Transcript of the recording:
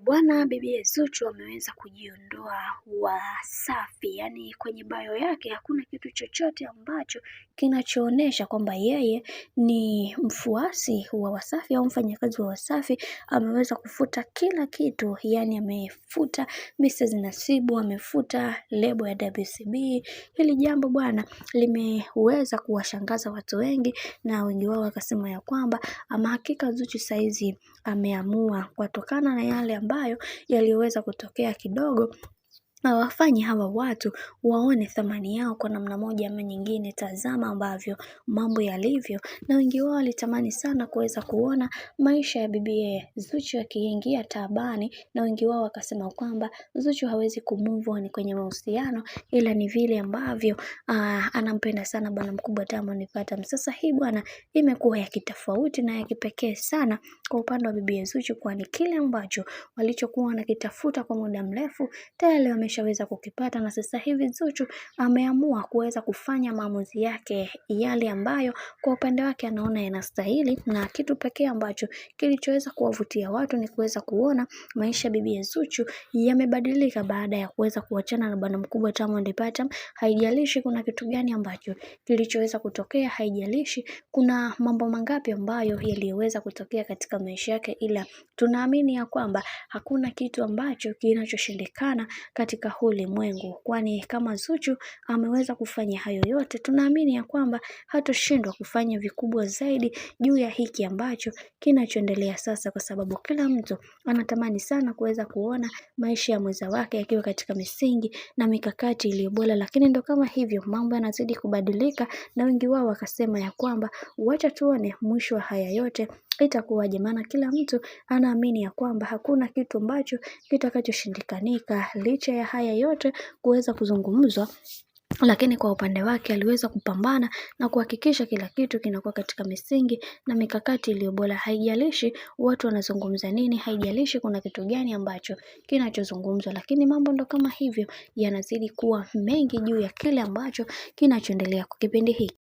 Bwana bibi Zuchu ameweza kujiondoa Wasafi, yaani kwenye bio yake hakuna kitu chochote ambacho kinachoonesha kwamba yeye ni mfuasi wa Wasafi au mfanyakazi wa Wasafi. Ameweza kufuta kila kitu, yaani amefuta Mrs. Nasibu, amefuta lebo ya WCB. Hili jambo bwana limeweza kuwashangaza watu wengi, na wengi wao wakasema ya kwamba ama hakika Zuchu saizi ameamua kutokana na yale ambayo yaliweza kutokea kidogo wafanye hawa watu waone thamani yao kwa namna moja ama nyingine. Tazama ambavyo mambo yalivyo, na wengi wao walitamani sana kuweza kuona maisha ya bibi Zuchu yakiingia taabani, na wengi wao wakasema kwamba Zuchu hawezi kumove on kwenye mahusiano, ila ni vile ambavyo anampenda sana bwana mkubwa Diamond Platnumz. Sasa hii bwana imekuwa ya kitofauti na ya kipekee sana kwa upande wa bibi Zuchu, kwani kile ambacho walichokuwa wanakitafuta kwa muda mrefu tayari wameshaweza kukipata, na sasa hivi Zuchu ameamua kuweza kufanya maamuzi yake yale ambayo kwa upande wake anaona yanastahili, na kitu pekee ambacho kilichoweza kuwavutia watu ni kuweza kuona maisha bibi Zuchu yamebadilika baada ya kuweza kuachana na bwana mkubwa Diamond Platnumz. Haijalishi kuna kitu gani ambacho kilichoweza kutokea, haijalishi kuna mambo mangapi ambayo yaliweza kutokea katika maisha yake, ila tunaamini ya kwamba hakuna kitu ambacho kinachoshindikana katika ulimwengu, kwani kama Zuchu ameweza kufanya hayo yote, tunaamini ya kwamba hatoshindwa kufanya vikubwa zaidi juu ya hiki ambacho kinachoendelea sasa, kwa sababu kila mtu anatamani sana kuweza kuona maisha ya mwenza wake yakiwa katika misingi na mikakati iliyo bora. Lakini ndo kama hivyo mambo yanazidi kubadilika, na wengi wao wakasema ya kwamba wacha tuone mwisho wa haya yote itakuwaje, maana kila mtu anaamini ya kwamba hakuna kitu ambacho kitakachoshindikanika. Licha ya haya yote kuweza kuzungumzwa, lakini kwa upande wake aliweza kupambana na kuhakikisha kila kitu kinakuwa katika misingi na mikakati iliyo bora. Haijalishi watu wanazungumza nini, haijalishi kuna kitu gani ambacho kinachozungumzwa, lakini mambo ndo kama hivyo yanazidi kuwa mengi juu ya kile ambacho kinachoendelea kwa kipindi hiki.